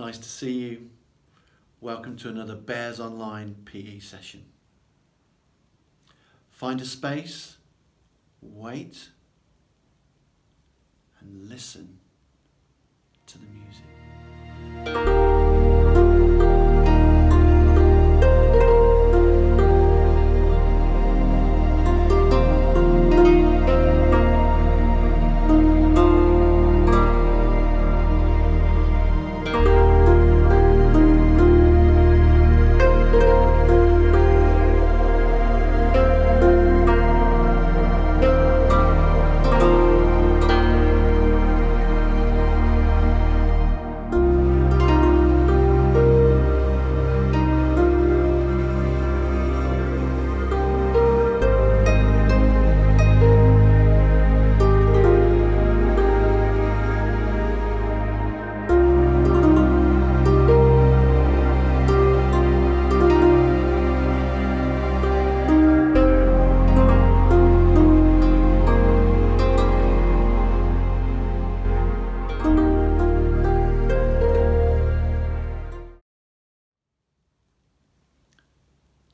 nice to see you. Welcome to another Bears Online PE session. Find a space, wait, and listen to the music.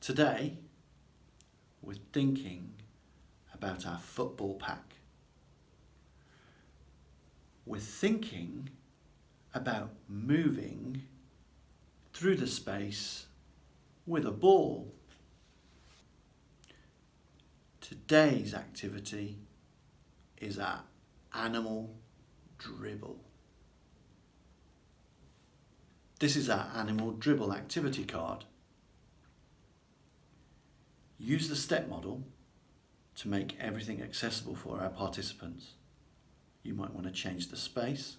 Today, we're thinking about our football pack. We're thinking about moving through the space with a ball. Today's activity is our animal dribble. This is our animal dribble activity card. Use the step model to make everything accessible for our participants. You might want to change the space,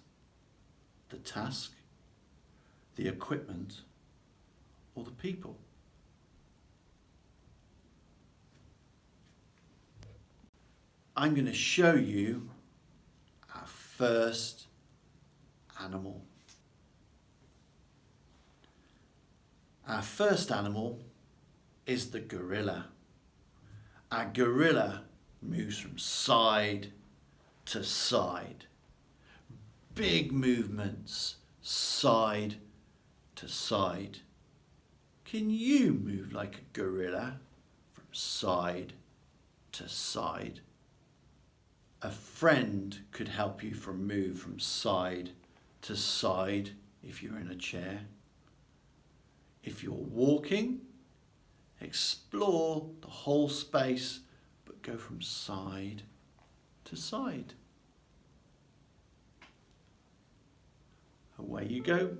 the task, the equipment, or the people. I'm going to show you our first animal. Our first animal is the gorilla. Our gorilla moves from side to side. Big movements, side to side. Can you move like a gorilla from side to side? A friend could help you move from side to side if you're in a chair. If you're walking, explore the whole space, but go from side to side. Away you go.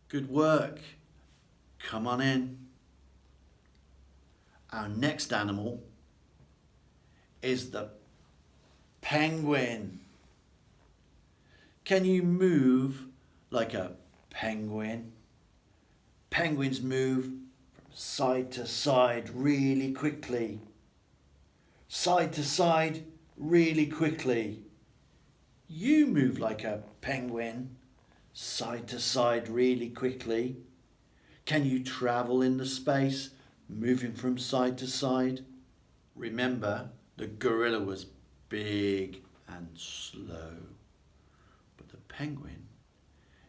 Good work. Come on in. Our next animal is the penguin. Can you move like a penguin? Penguins move from side to side really quickly. Side to side really quickly. You move like a penguin. Side to side really quickly. Can you travel in the space, moving from side to side? Remember, the gorilla was big and slow, but the penguin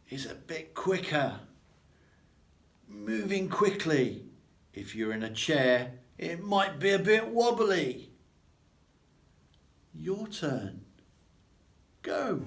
is a bit quicker, moving quickly. If you're in a chair, it might be a bit wobbly. Your turn. go.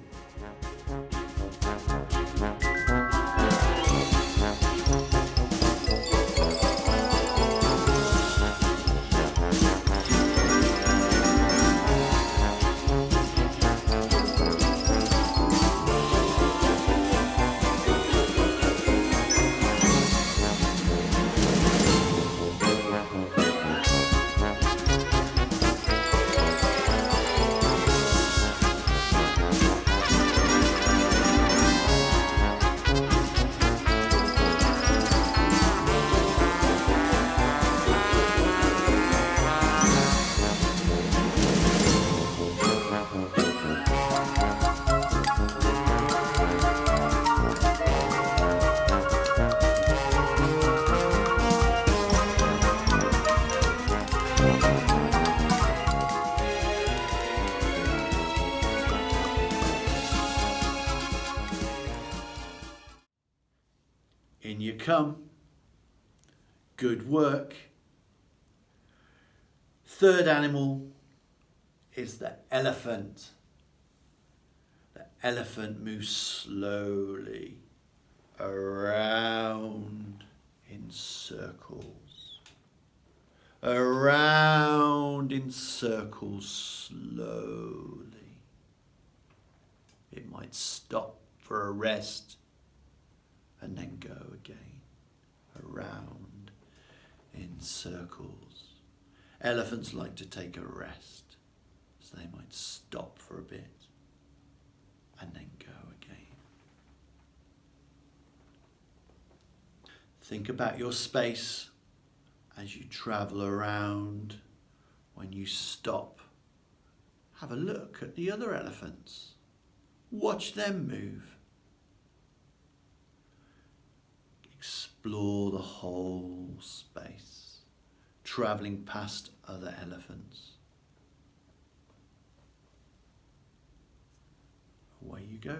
In you come. Good work. Third animal is the elephant. The elephant moves slowly around in circles. Around in circles slowly. It might stop for a rest and then go again, around in circles. Elephants like to take a rest, so they might stop for a bit and then go again. Think about your space as you travel around. When you stop, have a look at the other elephants. Watch them move. Explore the whole space, travelling past other elephants. Away you go.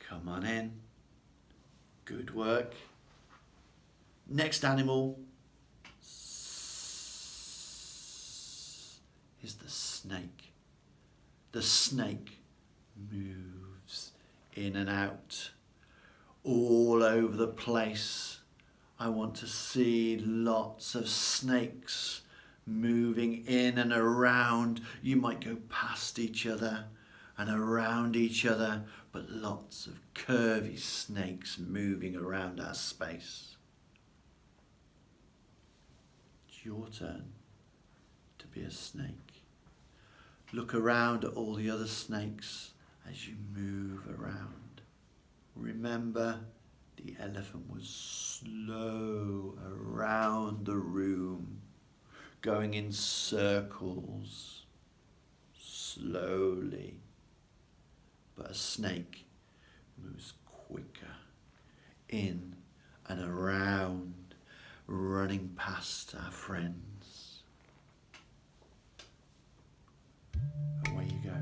Come on in. Good work. Next animal is the snake. The snake moves in and out all over the place. I want to see lots of snakes moving in and around. You might go past each other and around each other, but lots of curvy snakes moving around our space. It's your turn to be a snake. Look around at all the other snakes as you move around. Remember, the elephant was slow around the room, going in circles, slowly. But a snake moves quicker, in and around, running past our friends. Away you go.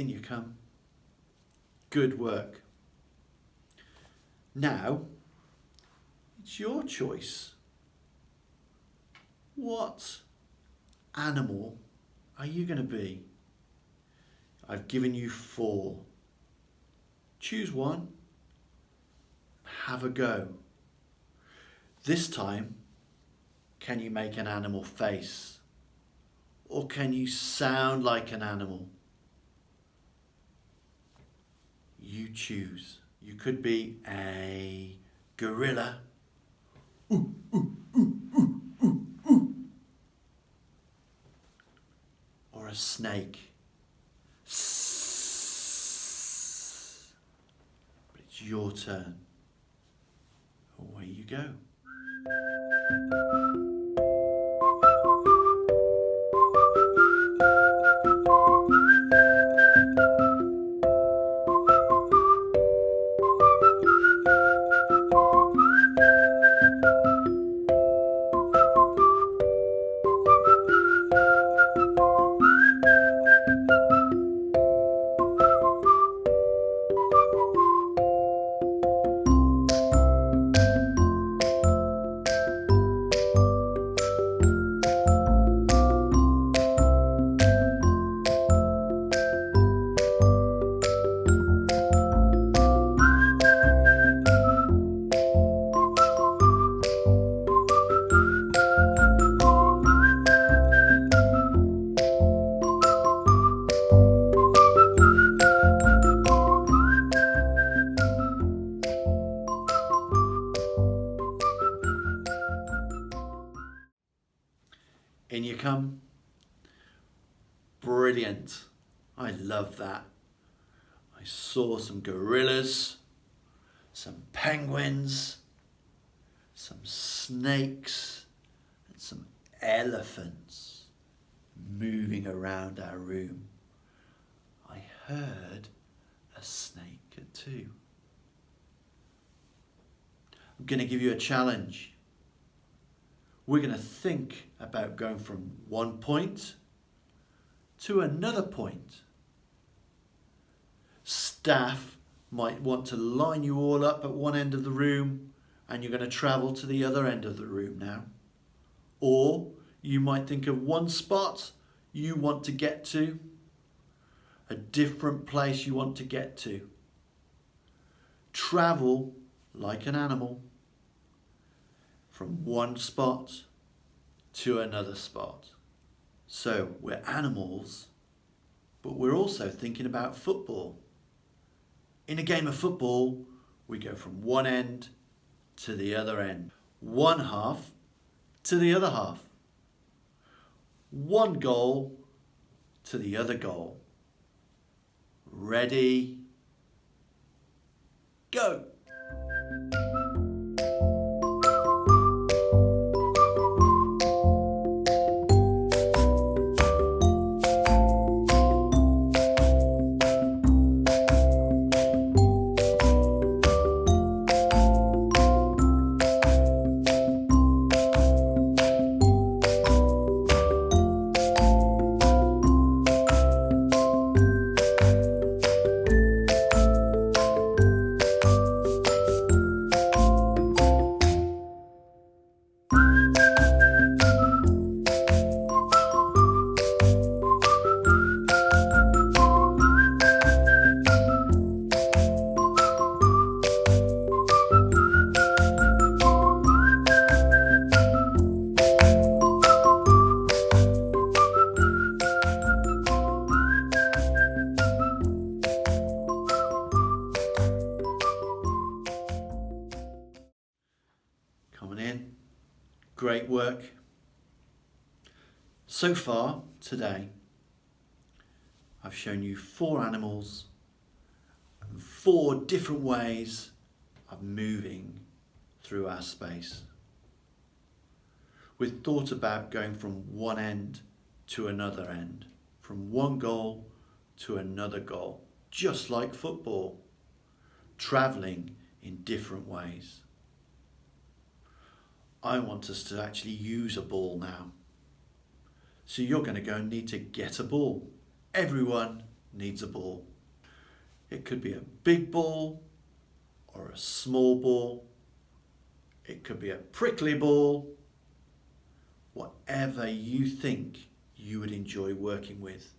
In you come. Good work. Now, it's your choice. What animal are you going to be? I've given you 4. Choose one. Have a go. This time, can you make an animal face? Or can you sound like an animal? You choose. You could be a gorilla. Or a snake. But it's your turn. Away you go. In you come. Brilliant. I love that. I saw some gorillas, some penguins, some snakes, and some elephants moving around our room. I heard a snake too. I'm going to give you a challenge. We're going to think about going from one point to another point. Staff might want to line you all up at one end of the room and you're going to travel to the other end of the room now. Or you might think of one spot you want to get to, a different place you want to get to. Travel like an animal from one spot to another spot. So we're animals, but we're also thinking about football. In a game of football, we go from one end to the other end. One half to the other half. One goal to the other goal. Ready? Go! Coming in. Great work. So far today, I've shown you 4 animals and 4 different ways of moving through our space. We've thought about going from one end to another end, from one goal to another goal, just like football, travelling in different ways. I want us to actually use a ball now. So you're going to go and need to get a ball. Everyone needs a ball. It could be a big ball or a small ball. It could be a prickly ball. Whatever you think you would enjoy working with.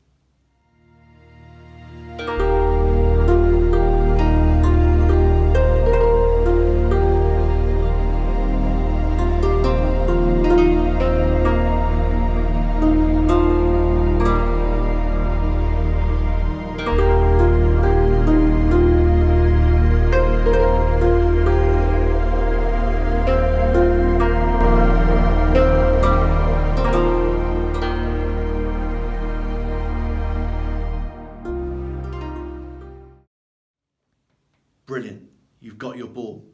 Brilliant, you've got your ball.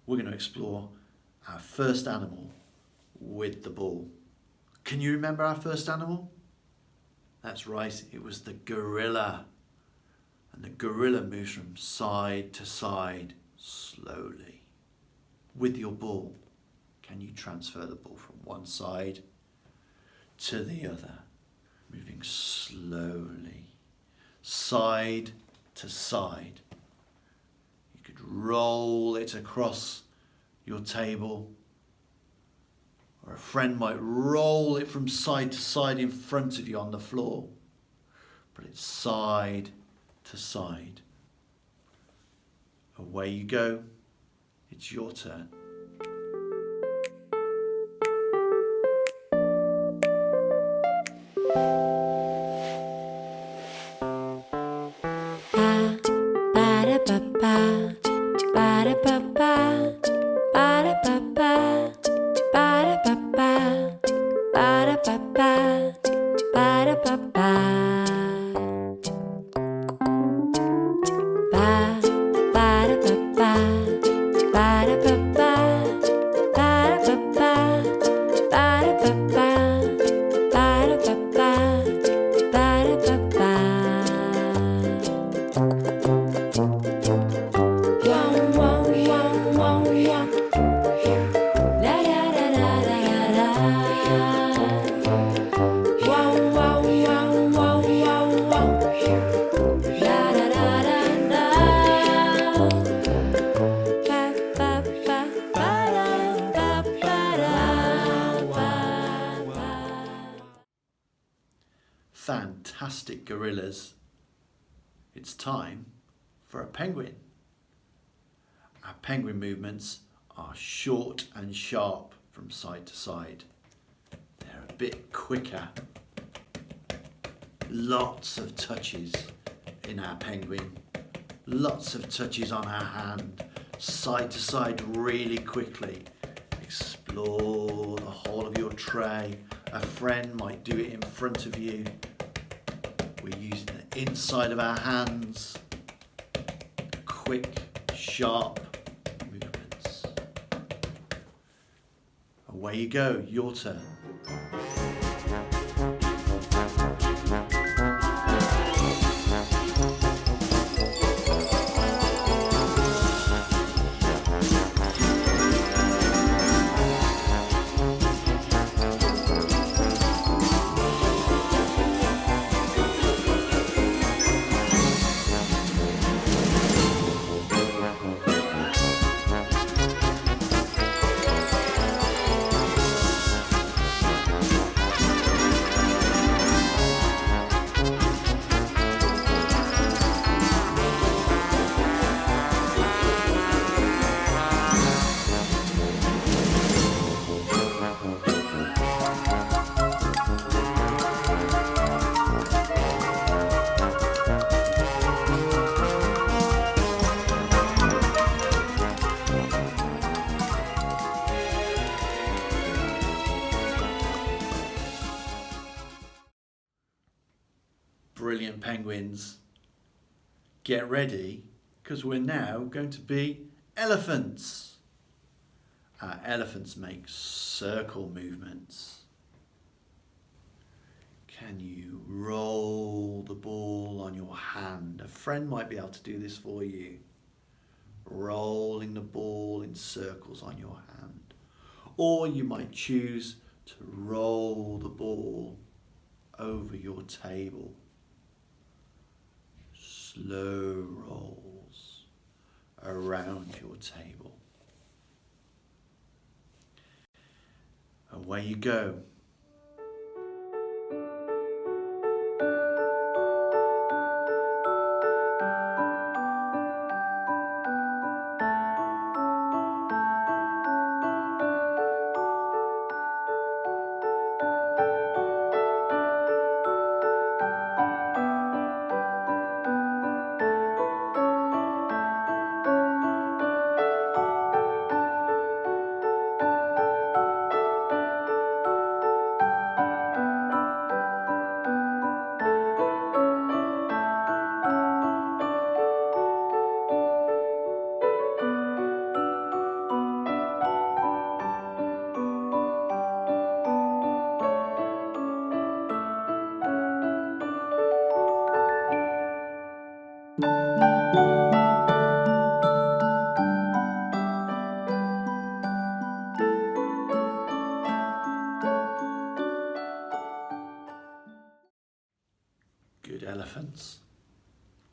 We're going to explore our first animal with the ball. Can you remember our first animal? That's right, it was the gorilla. And the gorilla moves from side to side slowly. With your ball, can you transfer the ball from one side to the other? Moving slowly, side to side. Roll it across your table, or a friend might roll it from side to side in front of you on the floor. Put it side to side. Away you go. It's your turn. Fantastic gorillas. It's time for a penguin. Our penguin movements are short and sharp from side to side. They're a bit quicker. Lots of touches in our penguin. Lots of touches on our hand. Side to side really quickly. Explore the whole of your tray. A friend might do it in front of you. We're using the inside of our hands. Quick, sharp movements. Away you go, your turn. Brilliant penguins. Get ready, because we're now going to be elephants. Our elephants make circle movements. Can you roll the ball on your hand? A friend might be able to do this for you. Rolling the ball in circles on your hand. Or you might choose to roll the ball over your table. slow rolls around your table. Away you go. Good elephants.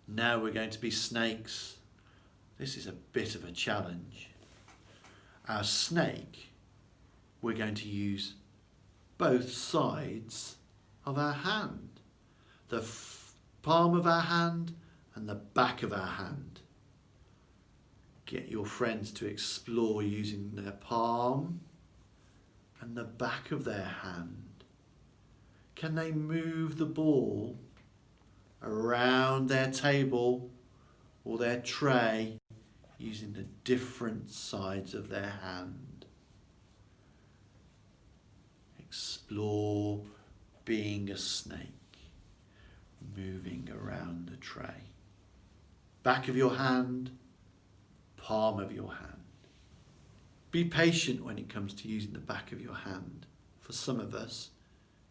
Now we're going to be snakes. This is a bit of a challenge. Our snake, we're going to use both sides of our hand. The palm of our hand and the back of our hand. Get your friends to explore using their palm and the back of their hand. Can they move the ball around their table or their tray using the different sides of their hand? Explore being a snake, moving around the tray. Back of your hand, palm of your hand. Be patient when it comes to using the back of your hand. For some of us,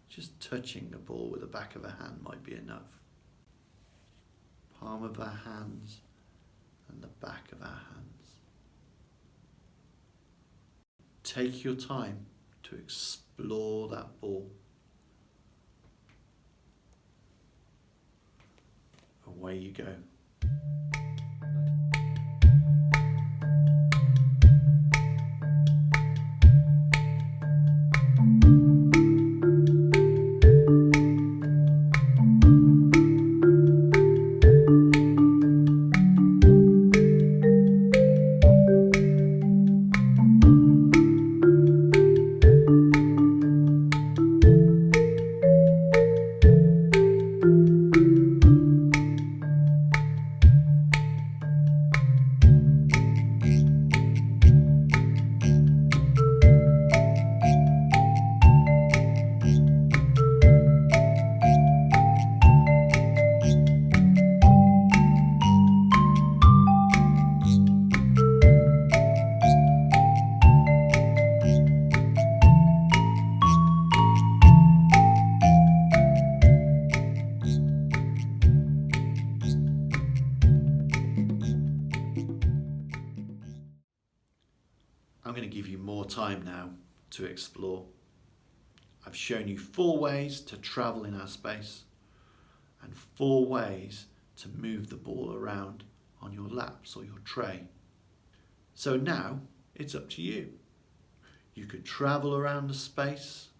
just touching the ball with the back of a hand might be enough. Palm of our hands and the back of our hands. Take your time to explore that ball. Away you go. I'm going to give you more time now to explore. I've shown you 4 ways to travel in our space and 4 ways to move the ball around on your laps or your tray. So now it's up to you. You could travel around the space,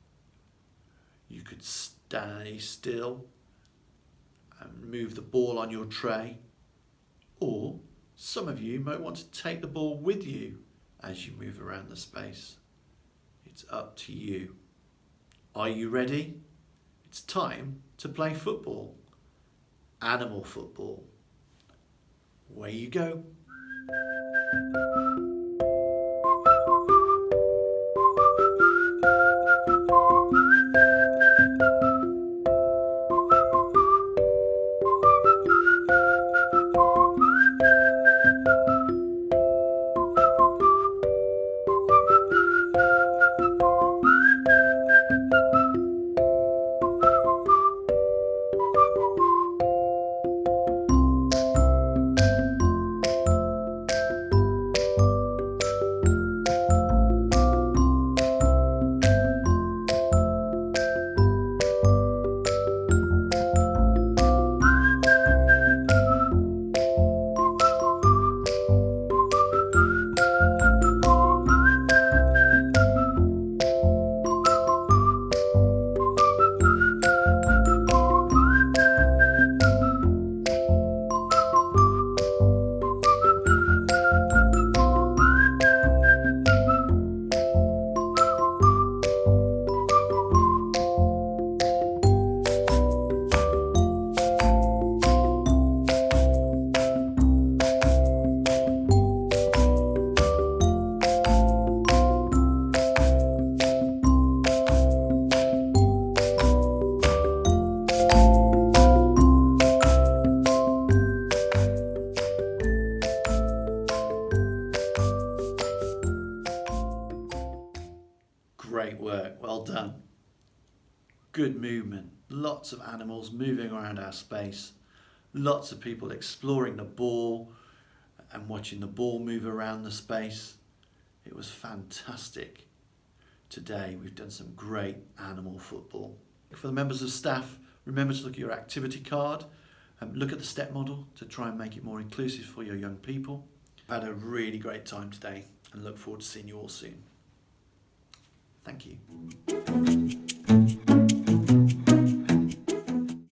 you could stay still and move the ball on your tray, or some of you might want to take the ball with you as you move around the space. It's up to you. Are you ready? It's time to play football. Animal football. Away you go. Good movement, lots of animals moving around our space, lots of people exploring the ball and watching the ball move around the space. It was fantastic. Today we've done some great animal football. For the members of staff, remember to look at your activity card and look at the step model to try and make it more inclusive for your young people. I've had a really great time today and look forward to seeing you all soon. Thank you.